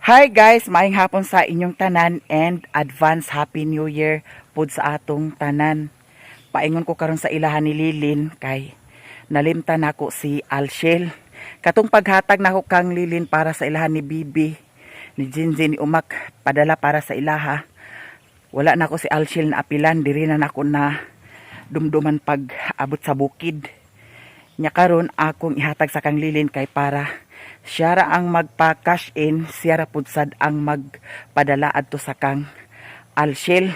Hi guys, maayong hapon sa inyong tanan and advance happy new year pud sa atong tanan. Paingon ko karon sa ilahan ni Lilin kay nalimtan nako si Alshel. Katong paghatag nako kang Lilin para sa ilahan ni Bibi, ni Jinjin, ni Umak padala para sa ilaha. Wala nako si Alshel na apilan, diri na nako na dumduman pag abot sa bukid. Nya karon akong ihatag sa kang Lilin kay para siya ra ang magpa-cash in, siya ra pud sad ang magpadala adto sa kang Alshel.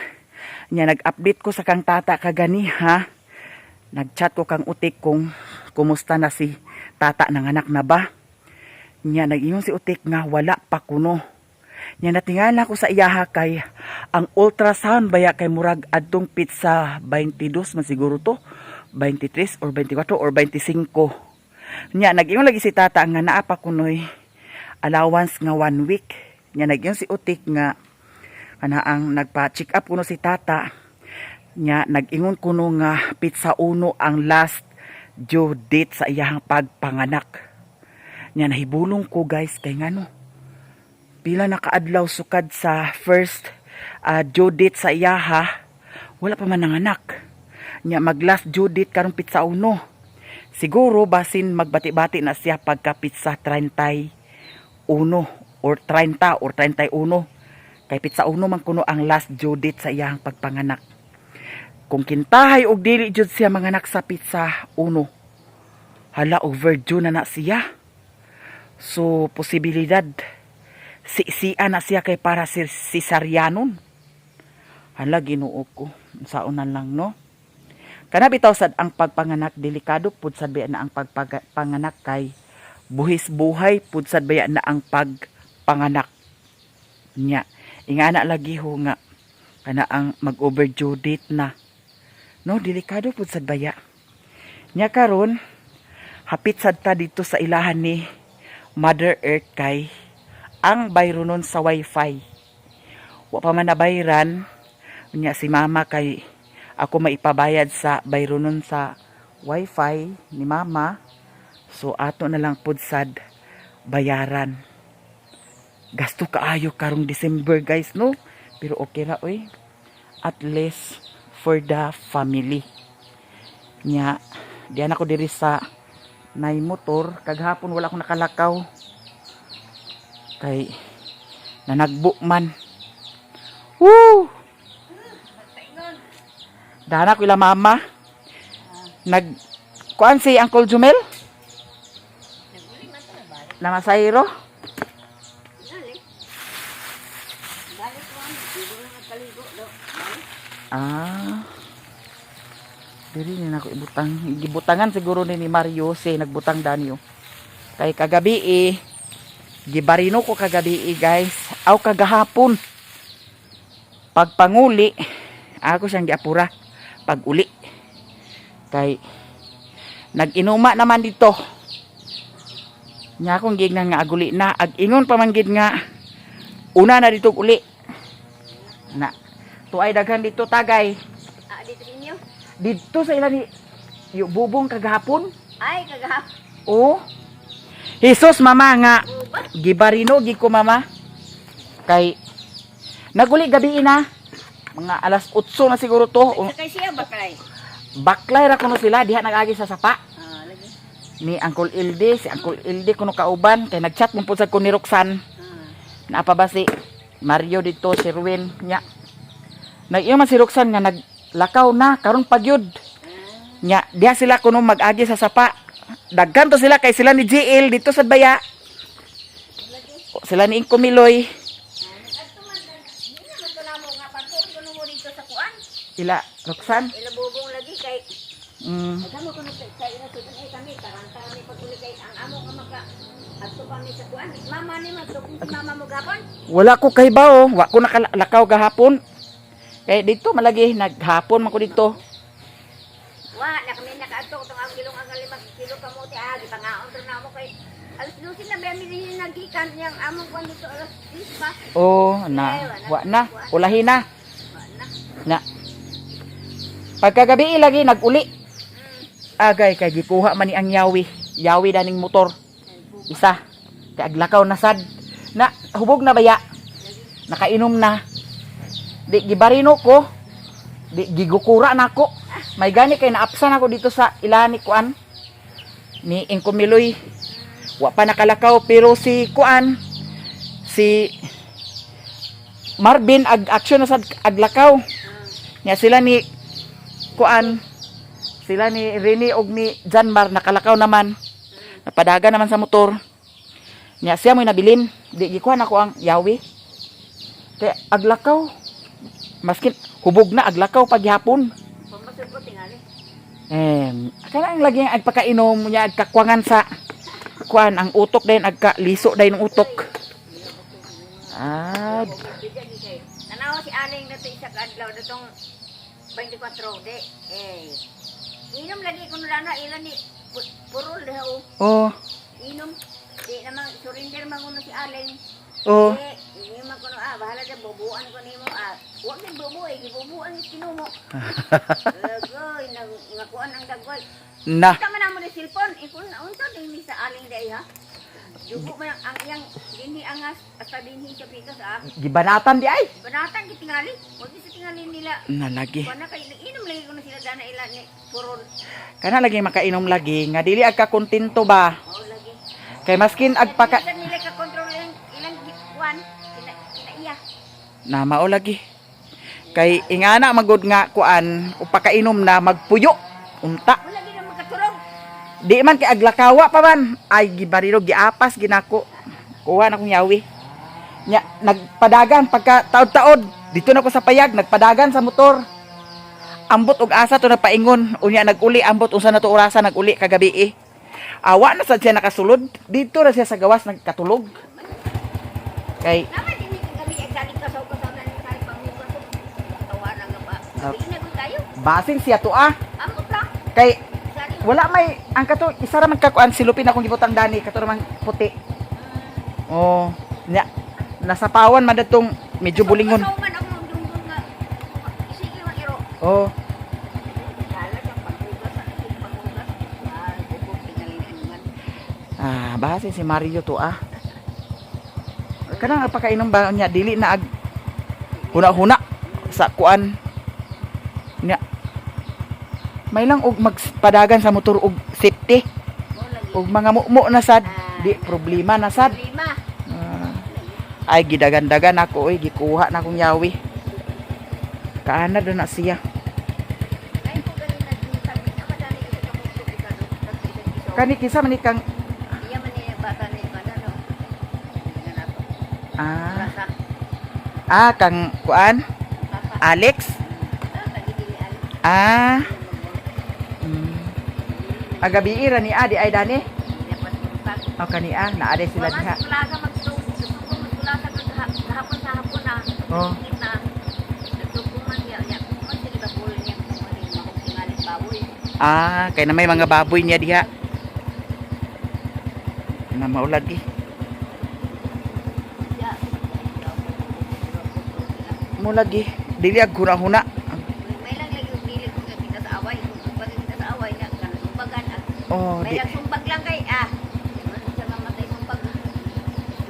Nya nag-update ko sa kang tata kagani ha. Nag-chat ko kang Utik kung kumusta na si tata ng anak na ba. Nya nag-ingon si Utik nga wala pa kuno. Nya natingala ko sa iyaha kay ang ultrasound baya kay murag adtong pizza 22 man siguro to. 23 or 24 or 25. Nya nag-ingon lagi si tata nga naa pa kunoy allowance nga 1 week. Nya nag-ingon si Utik nga ang nagpa-check up kuno si tata. Nya nag-ingon kuno nga pizza 1 ang last due date sa iyang pagpanganak. Nya nahibulong ko guys kay ngano pila na kaadlaw sukad sa first due date sa iyaha wala pa man nanganak. Nya mag last due date karong pizza 1. Siguro basin magbati-bati na siya pagka pizza 31 or 30 or 31. Kay pizza 1 man kuno ang last due date sa iyang pagpanganak. Kung kintahay og dili jud siya manganak sa pizza 1, hala overdue na siya. So posibilidad siya na siya kay para cesarianon. Hala Ginoo ko, saunan lang no. Kana bitaw sad ang pagpanganak delikado pud sad baya na ang pagpanganak kay buhis buhay pud sad baya na ang pagpanganak nya. Ingana lagi ho nga kana ang mag-overdue date na. No, delikado pud sad baya. Nya karon hapit sad ta dito sa ilahan ni Mother Earth kay ang bayro nun sa wifi. Wa pa man nabayran nya si mama kay ako maipabayad sa bayro nun sa wifi ni mama. So ato na lang pud sad bayaran. Gasto kaayo karong December guys no. Pero okay ra oy. At least for the family. Nya diyan ako diri sa nay motor. Kaghapon wala akong nakalakaw. Kay nanagbo man. Woo! Dana ko ila mama. Kuan si Uncle Jumel? Namasayro? Diri ni nako ibutang. Gibutangan siguro ni Mario si nagbutang danyo. Kay kagabi gibarino ko kagabi guys. Aw kagahapon. Pagpanguli ako siyang giapura pag uli kay nag-inuma naman dito nya akong gig nga aguli na ag-ingon pa man gid nga una na dito uli na tuay daghan dito tagay Dito ninyo? dito sa ilan ni bubong kagahapon Kagahapon. Jesus mama nga gibarino gid ko mama kay naguli gabi na mga alas 8 na siguro to. Sakay siya, baklay. Baklay ra kuno sila diha nagagi sa sapa. Lagi. Ni Uncle Ilde, si Uncle Ilde kuno kauban kay nagchat mo pud sa ko ni Roxanne. Naapa ba si Mario dito, si Ruin nya. Nag-iyo man si Roxanne nga naglakaw na karon pagyud. Nya diha sila kuno mag-agi sa sapa. Daghan to sila kay sila ni JL dito sa baya. Sila ni Inko Miloy. Ila Roxanne Ila bubong lagi kay agamo ko kay ina tudon kami taranta kami paguli kay ang amo nga maka adto pa mi sa kuan mama ni magtukong si mama mo gapon wala ko kay bao wa ko nakalakaw gahapon kay dito malagi naghapon man ko dito na kami nakaadto tong ang kilong ang 5 kilo kamote gipangaon to na mo kay alas 12 na ba mi nagikan yang amo kuan dito alas 10 pa wa na ulahin na pagkagabi lagi naguli agay kay gikuha man ni ang yawi daning motor isa kay aglakaw na sad Na hubog na baya. Nakainom na. Di gibarino ko. Di gigukura na ako. May gani kay naapsan ako dito sa ilahan ni kuan ni Inkumiloy. Wa pa nakalakaw pero si kuan si Marvin action na sa aglakaw. Nya sila ni kuan sila ni Rene og ni Janmar nakalakaw naman. Napadaga naman sa motor. Nya siya mo nabilin. Di gikuha ako ang yawi. Kaya aglakaw. Maskin hubog na aglakaw paghapon. Pamasod ko tingali. Kanang lagi ang agpakainom niya agkakwangan sa kuan ang utok din agkaliso din ng utok. Tanawa si Aling na ito isa kaadlaw datong 24 de. Inom lagi ko na ilan ni purol de ho. Oh. Inom di naman surrender manguno si Aling. Oh. Ini man kuno bahala da bubuan ko nimo Wa man bubuay gibubuan ni kinumo. Goy ngakuan ang dagway. Na. Tama na mo ni cellphone ikun unsa din sa Aling day ha. Yugo man ang iyang dinhi angas hasta dinhi sa pikas Gibanatan di ay. Banatan gitingali. Wag sa tingali nila. Nalagi. Kana kay inom lagi ko na sila dana ila ni purol. Kana lagi makainom lagi nga dili agka kontento ba. Oh lagi. Kay maskin agpaka nila ka control ilang kuan kinaiya. na mao lagi. Kay ingana magud nga kuan upakainom na magpuyo. Unta. Wala gid makatulog. Di man kay aglakawa pa man. Ay gibarilo giapas ginako. Kuha na kong yawi. Nya nagpadagan pagka taod-taod. Dito na ko sa payag nagpadagan sa motor. Ambot og asa to napaingon. Unya naguli ambot unsa na to orasa naguli kagabi. Awa na sad siya nakasulod. Dito na siya sa gawas nagkatulog. Kay Naman din ni kami excited ka sa usapan ni kay pamilya ko. Tawanan nga ba. Di na gud tayo. basin siya to Amot lang. Kay Sari. wala may ang kato isa ra man kakuan silupin akong gibutang dani kato man puti. Oh, nya nasapawan man datong medyo bulingon. So man ako dungdung nga. Sige man iro. Oh, Kala sa pagbugas sa pagbugas. Bubog tingali man. basin si Mario to Kanang pagkainom ba nya dili na ag huna-huna sa kuan. Nya may lang og magpadagan sa motor og safety. Mo lagi. Og mga mumo na sad, di problema na sad. Lima. Ay gidagan-dagan ako oy gikuha na akong yawi. Kaana do na siya. Ay ko galing na din sabi na madali ito sa mundo bigado. Kani kisa man ikang Iya man ni bata ni manano. Ganato. Rasa. kang kuan Papa. Alex. Tagidilian. Agabi ira ni Adi ay dani. Dapat pag O kani na ade sila diha. Wala magtulog kahapon sa hapon na. Oh. Kita. Nagtugtog man niya. Kung sila ba po niya kung ano yung makukingalit baboy. Kay na may mga baboy niya diha. Na maulagi. Ya. Mo lagi. Dili ag huna-huna. May lang lagi yung pilit ko kita sa away. Kung pag kita sa away na sumbagan at Oh, may di. lang sumbag lang kay ano siya mamatay sumbag.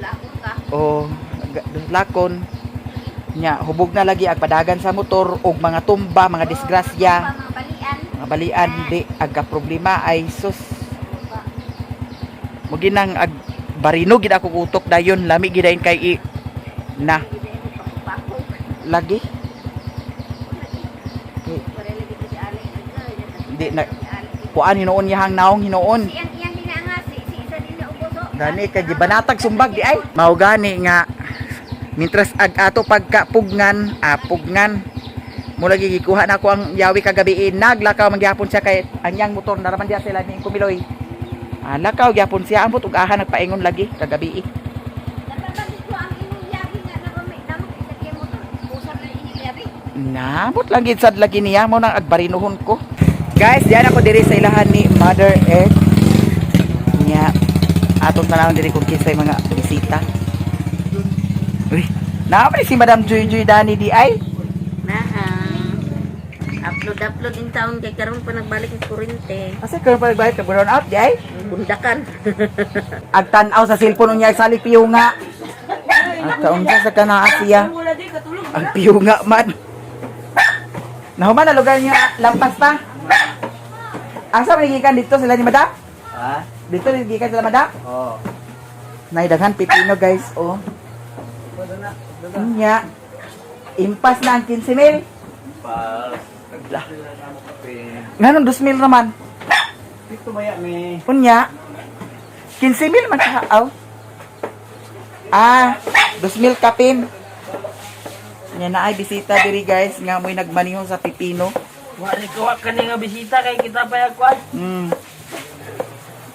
Lakon ka. Oh, lakon. Nya hubog na lagi ag padagan sa motor og mga tumba, mga disgrasya. Mga balian. Mga balian di agka problema ay sus. Mugi nang ag barino gid ako utok dayon lami gid dayon kay na lagi. Di na kuan hinuon yahang naong hinuon. Iyang dinangas si isa din na uboso. Gani kay gibanatag sumbag di ay. Mao gani nga mintras ag ato pagkapugngan, pugngan. Mo lagi gikuha na ko ang yawi kagabi naglakaw magyapon siya kay anyang motor naraman diha sila ni Kumiloy. Lakaw gyapon siya ambot ug aha nagpaingon lagi kagabi. Napapagit ko ang inyong yabi nga nagamay namok isa kay motor. Pusar na inyong yabi. Nabot lang gid sad lagi niya mo nang agbarinuhon ko. Guys, diyan ako diri sa ilahan ni Mother Earth. Nya atong tanawon diri kung kinsay mga bisita. Uy, naapa ni si Madam Joy Joy Dani di ay. Upload in town kay karon pa nagbalik ng kurente. Asa karon pa nagbalik ka brown out di ay? Bundakan. Agtanaw sa cellphone niya sa lipiyo nga. kaunsa sa kanaa siya. Ang piyo nga man. Nahuman na lugar niya lampas pa. Asa man gikan dito sila ni Madam? Ha? Dito gikan sila Madam? Oo. Naidaghan pipino guys, oh. Nya. Impas na ang 15,000. Pas. Nganong 2,000 naman? Dito maya may... Unya. 15,000 man siya, aw. 2,000 kapin. Nya na ay bisita diri guys, nga mo'y nagmanihon sa pipino. Wali ko ka nga bisita kay kita pa yakwan.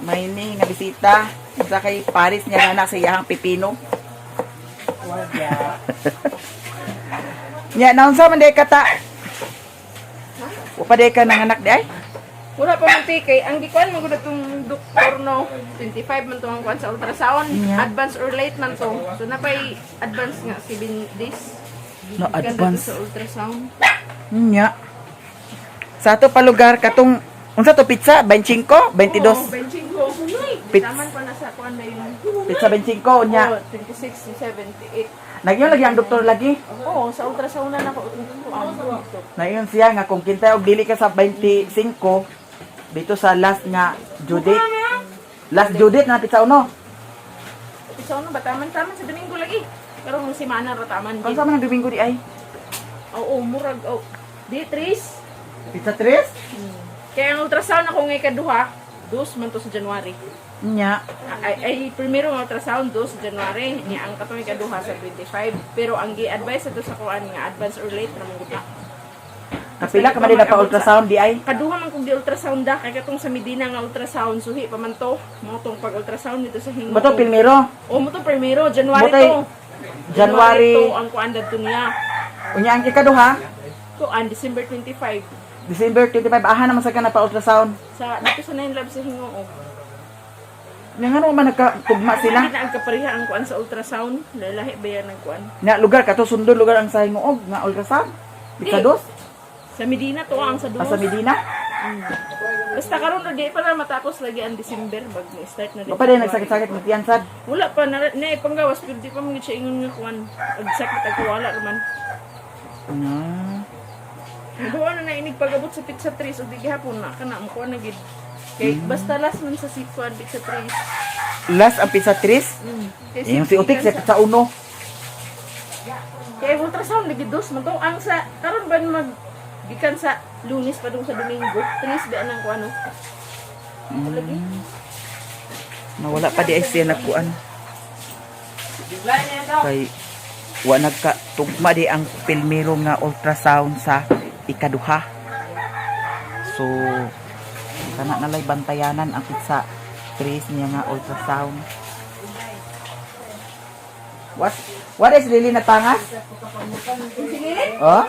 May ni nga bisita. Sa kay Paris niya na sa iyahang pipino. Wala. Nya, naunsa man day kata? Upa day ka nanganak di ay? Wala pa man kay ang gikuan mo gud tong doktor no 25 man to ang kuan sa ultrasound, Yeah. advance or late man to. So na pay advance nga 7 days. No, Ganda advance. to sa ultrasound. Nya. Sa ato pa lugar katong unsa to pizza 25, 22. Oo, benching ko. Pits- Taman pa na sa kuan na yun. Pizza 25 unya. Oo, 26 78. Nagyon lagi ang doktor lagi. Oo, sa ultrasound na nako Nayon siya nga kung kintay og dili ka sa 25 dito sa last nga due date. Last due date na pizza uno. Isa no bataman taman sa Domingo lagi. Pero mo si Mana ra taman. Kung sa man ang Domingo di ay? Oo, murag di tris. Pizza 3? Kaya ang ultrasound ako ngay kaduha, 2 man to sa January. Nya. Ay primero ang ultrasound 2 sa January, ni ang katong ikaduha sa 25. Pero ang gi-advise ato sa kuan nga advance or late ra man gud na. Kapila ka man din na pa ultrasound di ay? Kaduha man kung di ultrasound da kay katong sa Medina nga ultrasound suhi pa man to. Mo tong pag ultrasound dito sa Hingo. Bato pilmero. O mo to primero January Butay, to. January. to ang kuan dadto niya. Unya ang ikaduha, To ang December 25 December 25 aha naman sa kana pa ultrasound. sa dito sa 9 Lab sa Hingo. Nya nga man nagkatugma sila. Hindi na ang kapareha ang kuan sa ultrasound. Lalahi ba yan ang kuan? Nya lugar kato sundon lugar ang sa Hingoog nga ultrasound. Pizza Di. 2 Sa Medina to ang sa sa duos. Medina. Basta karon di pa na matapos lagi ang December bag mo start na Bapa din nagsakit-sakit ng tiyansad. Wala pa na panggawas pero di pa mo siya ingon nga kuan. Ag sakit ag wala man. Duwa na inig pagabot sa pizza 3 o di gihapon na kana mo kuan na gid. Kay basta last man sa sikuan pizza 3. Last ang pizza 3. Kay Yung si Utik sa pizza 1. Kay ultrasound lagi dos man to ang sa karon ba mag gikan sa Lunes pa dong sa Domingo. Tunis ba nang kuan no? Lagi. Nawala pa di ay siya nagkuan. Kay wa nagkatugma di ang pilmero nga ultrasound sa ikaduha. So kana nalay bantayanan ang pizza 3 niya nga ultrasound. What is really natangas? Oh?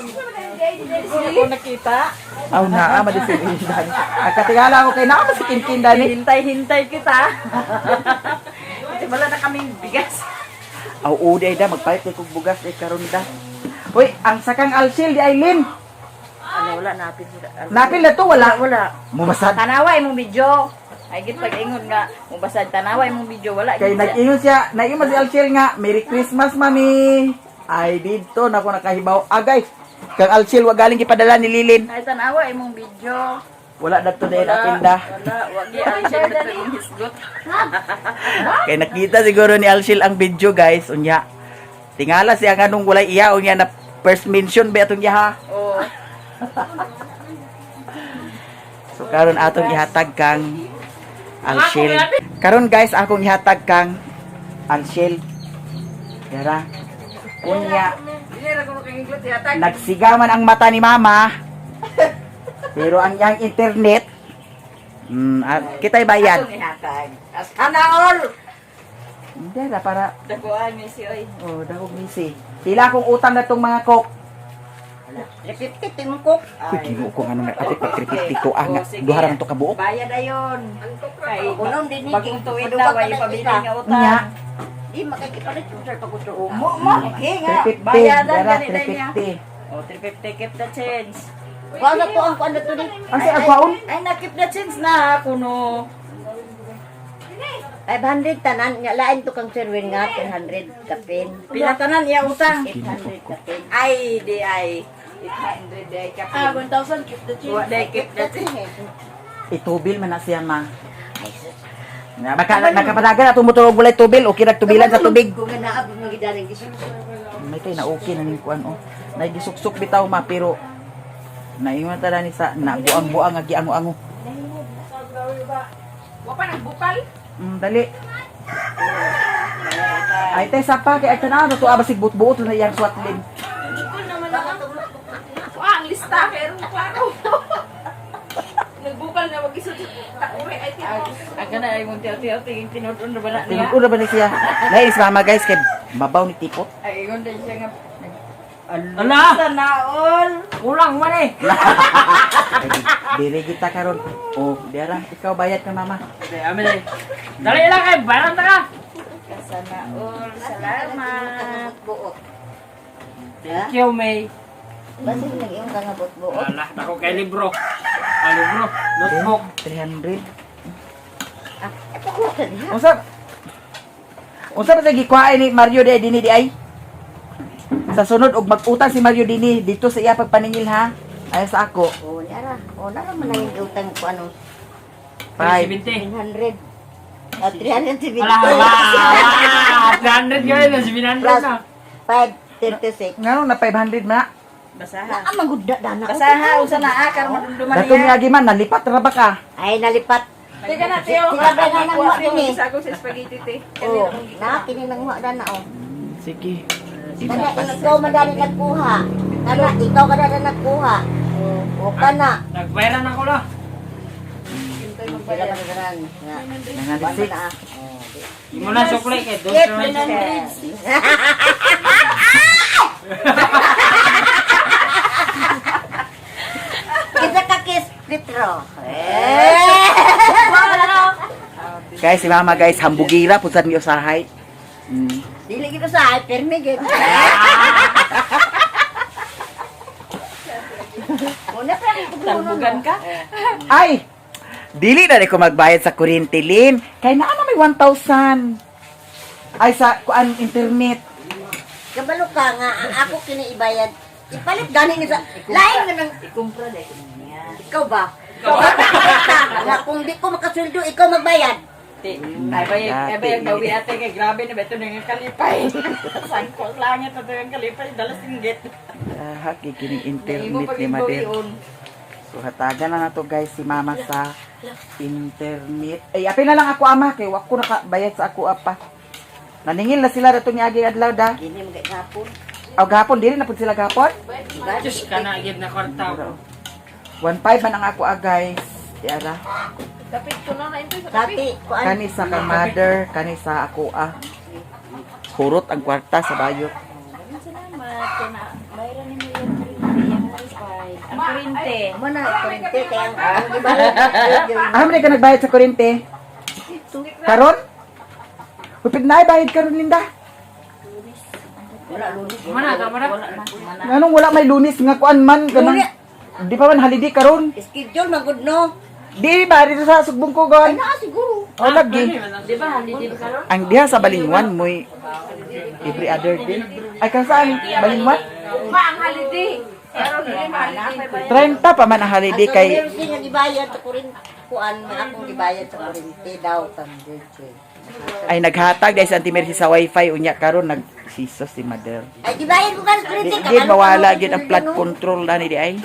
Ako nakita. Aw naa madisilindan. Katingala ko kay naa masikinkindan ni. Hintay-hintay kita. Wala na kaming bigas. Aw uday da magpalit kay kog bugas kay karon da. Hoy, ang sakang alsil di Aileen. Ano, wala napin. Napil na to wala. Wala. Mubasad. Tanaway mong video. Ay, git pag-ingon nga, mubasad tanaway mong video, wala. Kay gid siya. nag-ingon siya, nag-ingon si Alciel nga, Merry Christmas, Mami. Ay, dito na ako nakahibaw. Agay, kang Alciel, wag galing ipadala ni Lilin. Ay, tanaway mong video. Wala na to dahil apilda. Wala, wag yan siya dito yung hisgot. Kaya nakita siguro ni Alciel ang video, guys. Unya, tingala siya nga nung walay iya, unya na first mention ba itong yaha. Oo. So, karon atong ihatag kang Alciel. Karon guys, akong ihatag kang Alciel. Yara. Unya, nagsigaman ang mata ni Mama. Pero ang yang internet, kita'y bayad. Atong ihatag. Sana all! Hindi na para, Daguan, Missy, oy. dahog misi. Pila akong utang na itong mga kok. Repit-pit, tinungkok. Uy, kinuha ko nga nung ate pagkripit dito. Nga, duha ra man to kabuok. Bayad ayon. Kay, Unong din bagong tuig daw, daw, ay pabili nga Nya, Di makikipalit yung sir pagkuto. Umo mo. Okay nga. 350. Bayadan Yara, ganit niya. 350. Oh, 350 keep the change. Kuan na to ang kuan na to ni. Ang si Agwaon? Ay, na keep the change na ako no. 500 tanan, nga lain to kang Sherwin nga, 300 kapin. Pinatanan iya utang. 800 kapin. Ay, di ay. 800 day ka. 1,000 keep the change. What day keep the change. Itubil man na siya ma. Ay, sus. Nga, makapadagan atong motor og walay tubil, okay ra tubilan sa tubig. Kung naabot ng gidaling gisok. May kay na okay na ning kuan oh. Nagisuk-suk bitaw ma pero naingon ta ni sa nabuang-buang nga giango-ango. Wa pa nagbukal. Dali. Ay tay sapa kay tanaw to abasig buot-buot na iyang swatlin. Bukal naman ako. Ang lista pero klaro. Nagbukal na mag-isod. Takure ay timo. Aga na ay mong tiyaw-tiyaw tingin tinudon na ba na niya? Tinud ba ni siya? Nay is mama guys kay babaw ni tipot. Ay ingon din siya nga. Ala! Naol. Kulang man eh! Dili kita karon. Oh, diara ikaw bayad ka mama. Okay, amin eh. Dali lang kay bayaran ta ka! Kasanaol. Salamat. Buot. Thank you, May. Basta nag-iong ka nga buot-buot. Ala, ako kay libro. Libro, notebook. 300. Ito ko ka diha. Unsa ba sa gikuhain ni Mario di dinhi di ay? Sa sunod og mag-utang si Mario dinhi dito sa iya pagpaningil ha. Ay sa ako. O, nara. O, nara man ang utang ko ano. 5. 70. 300. 370. Ala, ala! 300 yun, 700 Plus na. 536. Ngano na 500 na? Basaha. Ah, magudda dana. Basaha usa na akar madumduman Dato mi agi man nalipat ra ba ka? Ay, nalipat. Teka na, Teo. Sila ba na nang mga Ako ni? isa ko sa spaghetti, te. O, na, kini nang mga dana, o. Sige. Dana, ikaw madali nagkuha. Dana, ikaw ka na nagkuha. O ka na. Nagbayaran ako lang. Sila ka na ganan. Nga. Nanalisik. Na, Di mo na suklay kay dos Yes, naman siya. Kita ka kiss, Petro. Guys, si mama guys hambugira pud sad mi usahay. Dili kita sa permi gid. Una pa rin Talbugan ka? Ay. Dili na ko magbayad sa kuryente lin. Kay naa na may 1,000. Ay sa kuan internet. Kabalo ka nga, ako kiniibayad. Palit gani ni sa lain na nang Ikumpra deh. ikaw ba? Nga kung di ko makasweldo, ikaw magbayad. Te, ay bayag bawi ate kay grabe na beto nang kalipay. Sangkot langit na yung kalipay dalas singgit. Ah, kikining Imo internet pag ni Mader. ibawion. So hatagan na nato guys si mama sa internet. Ay apil na lang ako ama kay wa ko nakabayad sa ako apa. Naningil na sila dato niagi adlaw da. Gini mga gapon. Aw gapon dili na pud sila gapon. Diyos ka na, agad na kwarta. 1.5 man ang ako guys. Tiara. Kapit ko na ito sa kapit. Kati, kuan. Kani sa kang mother, kani sa ako Hurot ang kwarta sa bayot. Salamat ko na. Bayran ni mo yung wifi. Ang kurinte. Amo na, kurente kaya ang gibayad. Ah, man ka nagbayad sa kuryente? Karon? Upit na bayad karon Linda. Wala lunis. Mana, kamera? Nganong wala may lunis nga kuan man ganun. Di pa man holiday karon. Schedule magud no. Di ba dito sa sugbong ko Ay gon? na siguro. O lagi. Di ba? Hindi ba karon? Ang diha sa Balingwan moy every other day. Ay kasaan Balingwan? Ma, ang holiday. Pero hindi holiday. 30 pa man ang holiday kay Meron din nga gibayad sa kurente. Kuan man akong gibayad sa kurente daw tanggal. ay naghatag dahil sa Auntie Mercy sa wifi unya karon nagsisos si Mother. Ay gibayad ko kan kurente Di gid mawala gid ang flood control na ni di ay.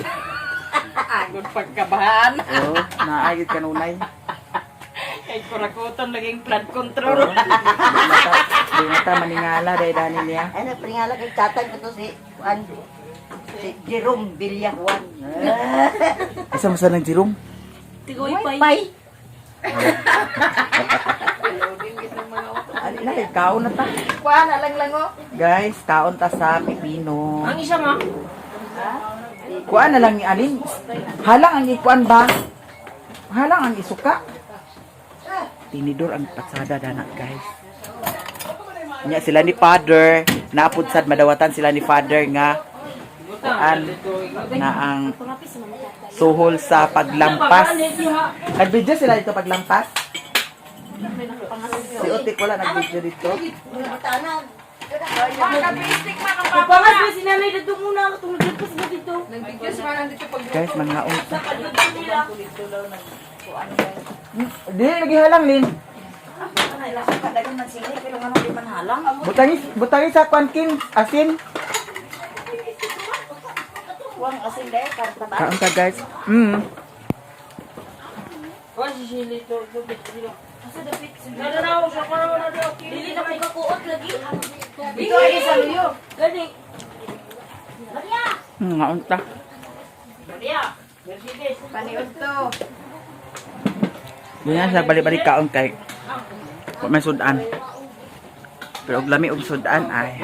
Agod pagkabahan. Oh, naayod kanunay. Kay kurakuton laging flood control. Di na ta maningala dahil dani niya. Ay nagpringala kay tatay ko to si kuan. Si Jerome Villajuan. Asa mo sa nang Jerome? Tigoy Pay. Ano na, kaon na ta. Kuha na lang lango. Guys, kaon ta sa pipino. Ang isa mo? Kuan na lang ni Alin. Halang ang ikuan ba? Halang ang isuka. Tinidor ang patsada dana, guys. Nya sila ni Father, naapod sad madawatan sila ni Father nga kuan na ang suhol sa paglampas. Nag-video sila dito paglampas. May nakapangasin Si Otik wala nag-video dito. Tanag. Kapangas ba si nanay dito muna katulad dito sa dito. Nag-videos man nandito pag Guys, mga sa kalito nila. Di, nagihalang, Lin. Kadagan man sini pero ngano di man halang. Butangi sa pankin, asin. Wang asin dai karta ba. Kaon ka, guys. Kuha si Sili to. Asa dapit sila raw sa corona daw. Dili na may kakuot lagi. Dito ay sa luyo. Gani. Nga unta. Maria. Mercedes. Paniod to. Di na siya balik-balik kaon kay. Kung may sudan. Pero og lami og sudan ay.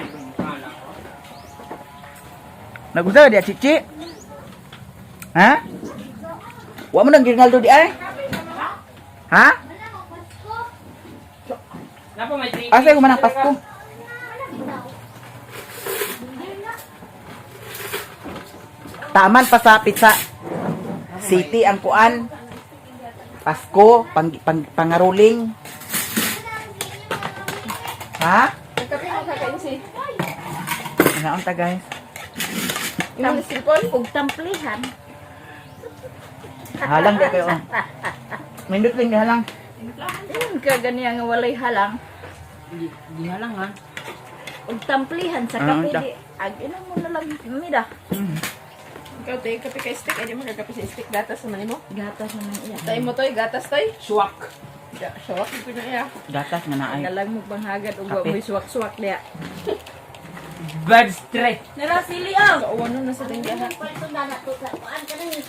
Nagusa dia Cici? Ha? Wa mo nang Ronaldo di ay? Ha? Napa may 3 Asa ko manang Pasko? Taman pa sa Pizza City ang kuan. Pasko, pangaruling. Ha? Kape mo kakain si. Naon ta guys? Imong cellphone Ug tamplihan. Halang di kayo. Mindot lang halang. ka ganiya nga walay halang. Di halang ha. Ug tamplihan sa Ah, kape ita. di. Ag ina mo na lang mida. Ikaw tay kape kay stick, ay di mo kakape sa stick gatas naman mo. Gatas naman iya. Tay mo toy gatas toy. Swak. Suwak ko na iya. Gatas nga naay. Nalang mo banghagad ug wa Kape. mo suwak-suwak diya. Bad straight. Nara sili ah. Kauwan na sa tinggahan.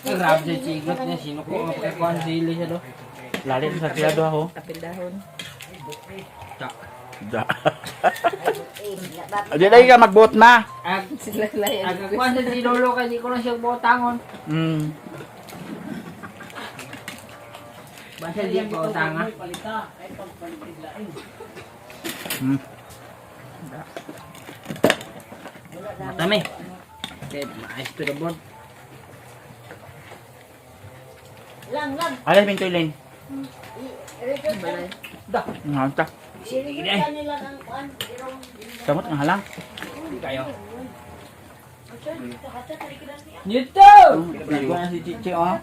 Rab sa chigot niya. Sino ko ang pagkakuha si Sili siya do. Lalim sa tirado ako. Kapil dahon. Tak. Da. Di lagi ka magbuot na. Ag Sila layan. Agkuha sa si Lolo kasi ko lang siya botangon. Basta di ko tanga. Matami. Okay, maayos to the board. Lang lang. Alas pintoy lane. Balay. Nga unta. Sili kanila ang kuan. Samot nga halang. Kayo. Dito! Nagkuha na si Cici oh.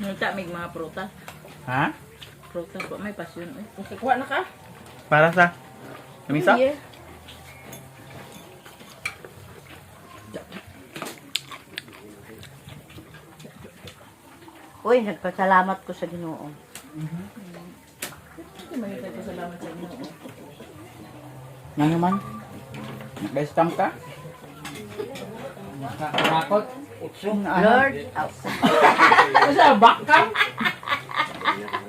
Nunta mig mga prutas. Ha? Prutas po may pasyon eh. Kuha na ka? Para sa kamisa? Yeah. Uy, nagpasalamat ko sa Ginoo. Salamat sa inyo. Nga naman. Nag-stam ka? Nakakot. Lord, Sa bakam?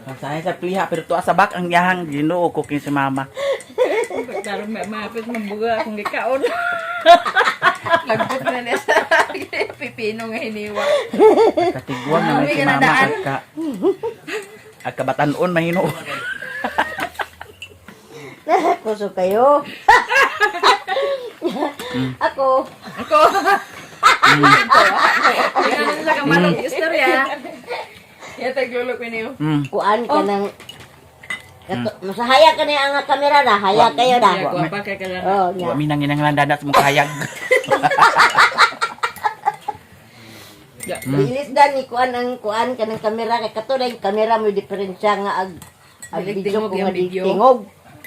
Masaya sa pliha pero tuwa sa bak ang yahang Ginoo cooking si mama. Karon may mapit mambuga akong gikaon. Lagbot na niya sa pipino nga hiniwa. Katiguan naman si mama ka. At kabatanon mahino. kuso kayo. Ako, Tingnan sa kamalog istorya. Yata glulok ko niyo. kuan ka ng masahaya ka na ang kamera na, haya kayo na. Guwapa kay kala. Oh, Wa nya. mi nang inang dada sa mong kayag. Bilis na ni kuan ang kuan ka ng kamera kay katulad kamera mo diferensya nga ag video Tingog ko yung nga video. tingog.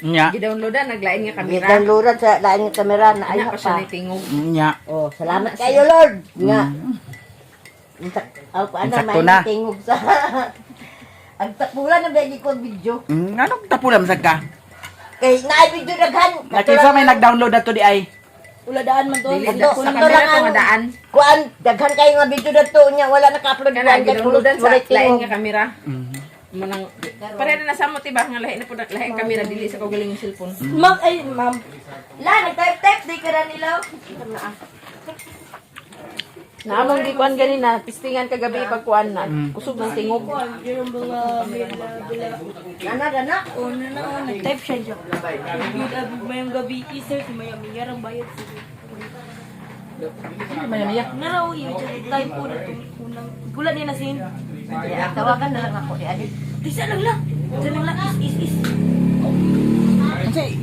Nya. Gidownloadan naglain nga kamera. Gidownloadan sa lain nga kamera na ay Ana pa siya pa. ni tingog. Nya. Oh, salamat kayo Lord. Nga. Ako ano Insakto may na. tingog sa ang tapulan na ba ko video. Anong tapulam sa ka? Kay naay video daghan. Nakisa may nag-download ato di ay. uladaan man to. Dili Ito, sa ito kamera lang ko ang nga daan. kuan daghan kayo nga video dito nya wala naka-upload Kana dyan, gidownloadan sa wala lain tingog. nga kamera. Manang pare na nasamo tiba nga lahi na pud lahi ang kamera dili sa kaugaling ng cellphone. Ma'am, ay, ma'am. La, nag-type-type, di ka na nilaw. Naamong di kuan ganina, pistingan kagabi pagkuan na. Kusog ng tingog. Dana, dana. Nag-type siya dyan. Mayang gabi, sir, mayang ang bayad. Maya-maya. Naraw yung tayo po na unang gula niya na sin. Tawagan na lang ako ni Adit. Isa lang lang. Isa lang lang. Is. Kasi,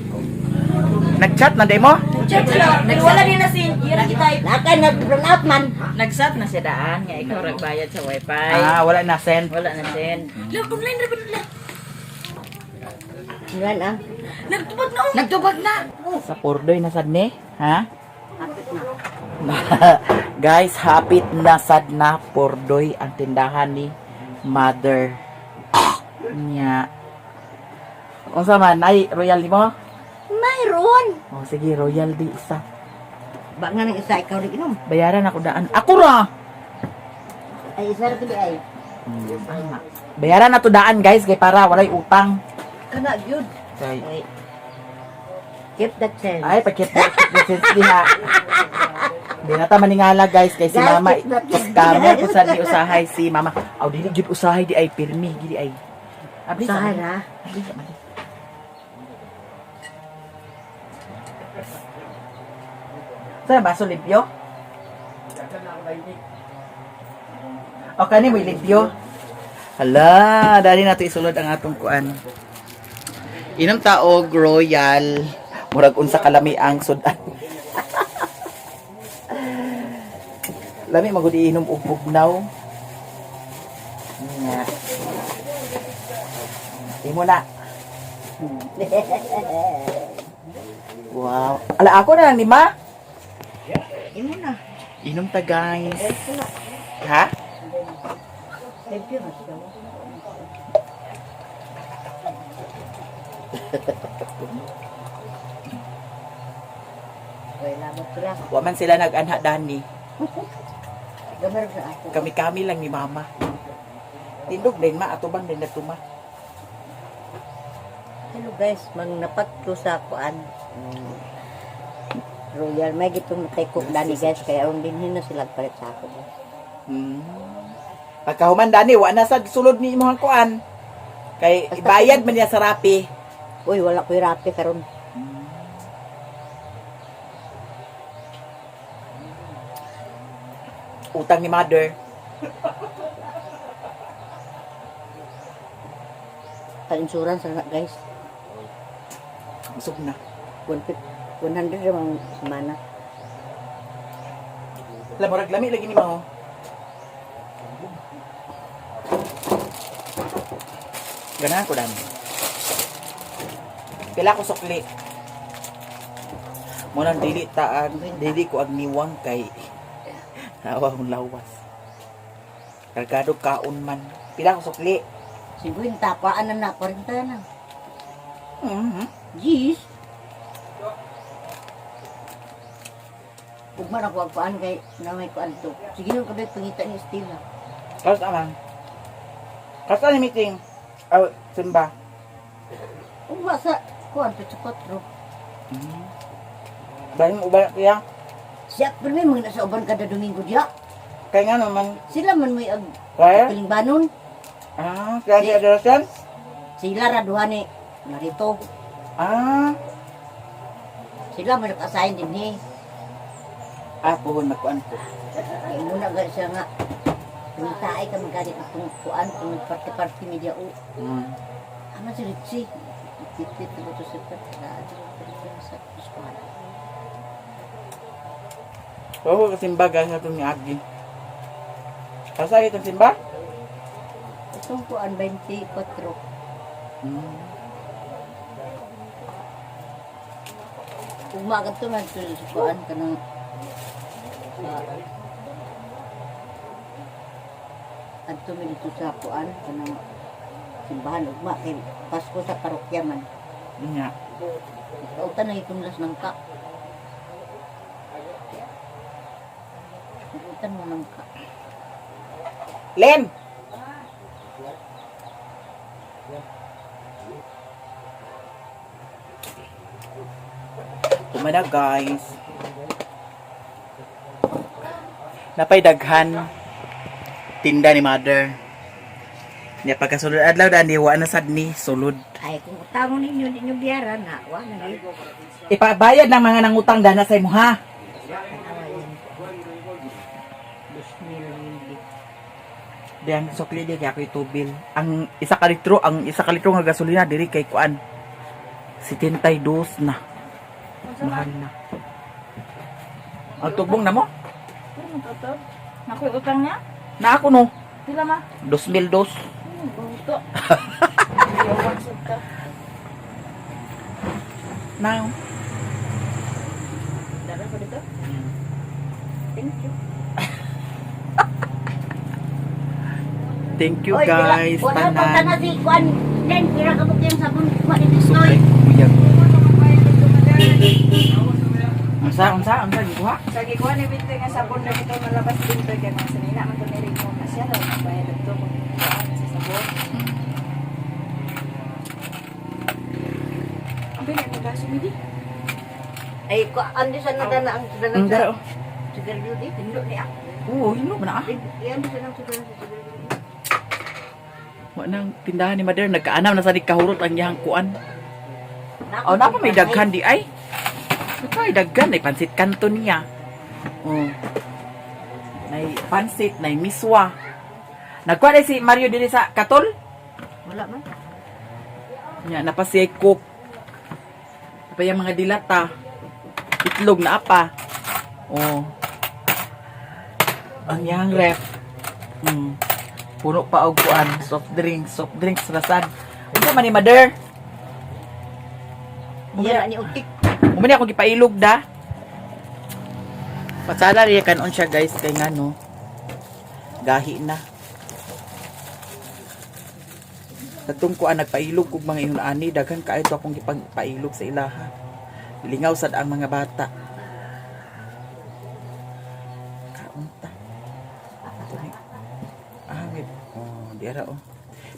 nag-chat na demo? Chat lang. Wala din na sin. Ira kita. Nakay nag-run out man. Nagsat na siya daan, nga ikaw nagbayad sa wifi. Wala na send. Wala na send. Lang, online na ba nila? Yan ah. Nagtubag na. Nagtubag na. Sa Purdoy na sad ni, ha? Hapit na. Guys, hapit na sad na Purdoy ang tindahan ni Mother. Nya. Unsa man ay royal mo? Mayroon. Oh, sige, royal di isa. Ba nga nang isa ikaw rin inom. Bayaran ako daan. Ako ra. Ay isa rin ay. Bayaran na to daan, guys, kay para walay utang. Kana gyud. Kay Ay. Keep that sense. ay pakit sense diha. Di na ta maningala, guys, kay si Guys, mama keep that sense. scammer ko sa ni usahay si mama. Aw dili gyud usahay di ay pirmi gidi ay. Abli sa Sahara. Saan baso limpyo? O kani mo limpyo? Hala, dali nato isulod ang atong kuan. Inom taog royal. Murag unsa kalami ang sudan. Lami magud iinom og bugnaw. Nga. Imo na. Wow. Ala ako na lang ni ma. Imo na. Inom ta, guys. Ha? Thank you, Mas. Wala mo sila. Wa man sila nag-anha dani. Gamar sa ako. Kami-kami lang ni mama. Tindog din ma, atubang din na tuma. Hello guys, magnapat ko sa kuan. Royal, may gitong nakaikok dani guys, kaya ang dinhin na sila palit sa ako. Pagkahuman dani, wa na sa sulod ni imong kuan. Kay ibayad man niya sa rapi. Uy, wala ko'y rapi karon. Utang ni mother. Sa insurance na guys. Busog na. 100 naman semana. Alam mo, raglami lagi ni mo. Ganahan ko dami. Pila ko sukli. Munang dili taag, dili ko agniwang kay hawa mong lawas. Kargado kaon man. Pila ko sukli. 50, paan na 40 na. Jeez. Ugman ako ang paan kay namay ko to. Sige yung kabay pangita ni Steve. Kasi naman. Kasi ni meeting. Simba. Ugma sa kuan to 4. Dahil mo ba kaya? Siya pero may mga nasa uban kada Domingo diya. Kaya nga naman. Sila man may ag Kaya? pilingbanon. Kaya di aderasyan? Sila raduhan ni Marito. Sila man nakasayin din ni. Puhon magkuan ko. Kaya muna ga siya nga. Pinitaay ka magkari itong kuan kung nagparte-parte media o. Ama si Ritchie. Itit ko to sa sa eskwela. Oo, kasimba guys na itong ni Agi. Kasa itong simba? Itong kuan 24. Umagat to man sa kuan ka ng adto mi dito sa kuan ka ng simbahan ugma kay Pasko sa parokya man. Nga. Kautan na itumlas ng ka. Kautan mo ng ka. Len! Kumana guys. Napay daghan tinda ni mother. Nya pagkasulod adlaw dani wa na sad ni sulod. Ay kung utang ninyo ninyo biyaran na wa na gyud. Ipabayad ng mga nangutang dana sa imo ha. Diyan sukli di kaya ako itubil. Ang isa ka litro nga gasolina diri kay kuan. 72 na. Mahal na. Ang tugbong na mo? Ano to? Nakoy utang niya? Na ako no. Sila ma. 2002. Buto. Ayawan sa ta. Now. Dara ko dito. Thank you. Thank you Oy, guys. wala pa Tanan. na si kuan. Nen, pira ka mo yung sabon ko ni Super Distoy. kuyag. Unsa gikuha? Lagi ko ni bintoy nga sabon na ito malabas bintoy kay mga sanina man to ni rin mo na siya raw magbayad dito kung kuan sa sabon. Ang bilis mo gaso midi. Ay, andi sa nadana ang Ang sudanan sa daro. sigarilyo di. Tindo ni ako. Oo, hino ba na ah? Yan sa nang sudanan sa sigarilyo. Wa nang tindahan ni Mother nagkaanam na sa di kahurot ang iyang kuan. Nako, Oh, napa may daghan di ay? Ay, daghan ay pansit kanto niya. Oh. Nay pansit, nay miswa. Nagkuha na si Mario diri sa Katol. Wala man. Nya napasiyay cook. Pa yung mga dilata. Itlog na apa. Oh. Ang yang ref. Puno pa og kuan, soft drinks rasad. Unsa man ni Mother? Yan ani ukik. Umani ako gipailog da. Pasala rin kanon siya guys kay ngano. Gahi na. Katong kuan nagpailog kog mga inunani daghan kaayo to akong gipailog sa ilaha. Lingaw sad ang mga bata. Kaunta. Wait. Oh, di ara oh.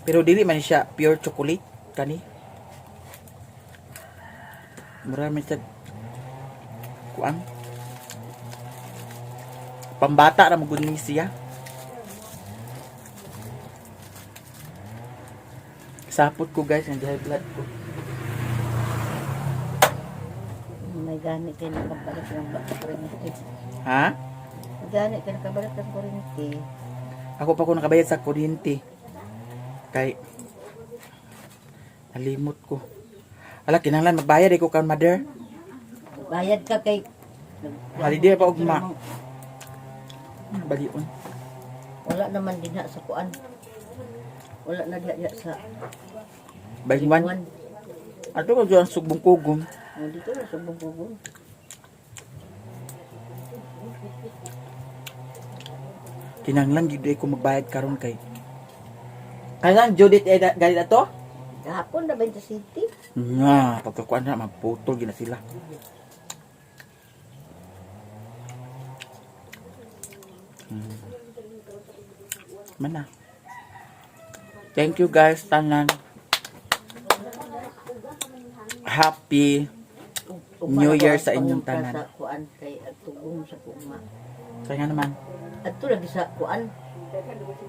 Pero dili man siya pure chocolate kani. Mura man siya kuan. Pambata ra mo gud ni siya. Sapot ko guys, ang high blood ko. May gani kay nakabalik ng kuryente. Ha? Gani kay nakabalik ng kuryente. Ako pa ko nakabayad sa kuryente. Kay nalimot ko. Ala kinahanglan magbayad ko kan Mother. Bayad ka kay Holiday pa ugma. Balion. wala naman din sa kuan. Wala na diha sa Baywan. Ato ko diyan sugbong kugom. Oh, dito na sa bubong. Kinahanglan gid ko magbayad karon kay. Kailan Judith galit ato? Kahapon na 20 city. Nga, pagkakuan na magputol gina sila. Mana? Thank you guys tanan. Happy New Year sa inyong tanan. Sa kuan kay agtugong sa kuma. Kaya nga naman, Adto lagi sa kuan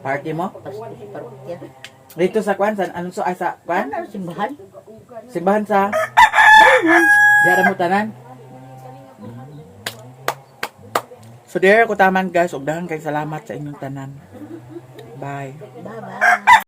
party mo? pasti parokya. Dito sa kuan, sa ano so ay sa kuan? Ano simbahan? Simbahan sa Diara mo tanan. So there ko taman guys, ug daghang kay salamat sa inyong tanan. Bye. Bye-bye.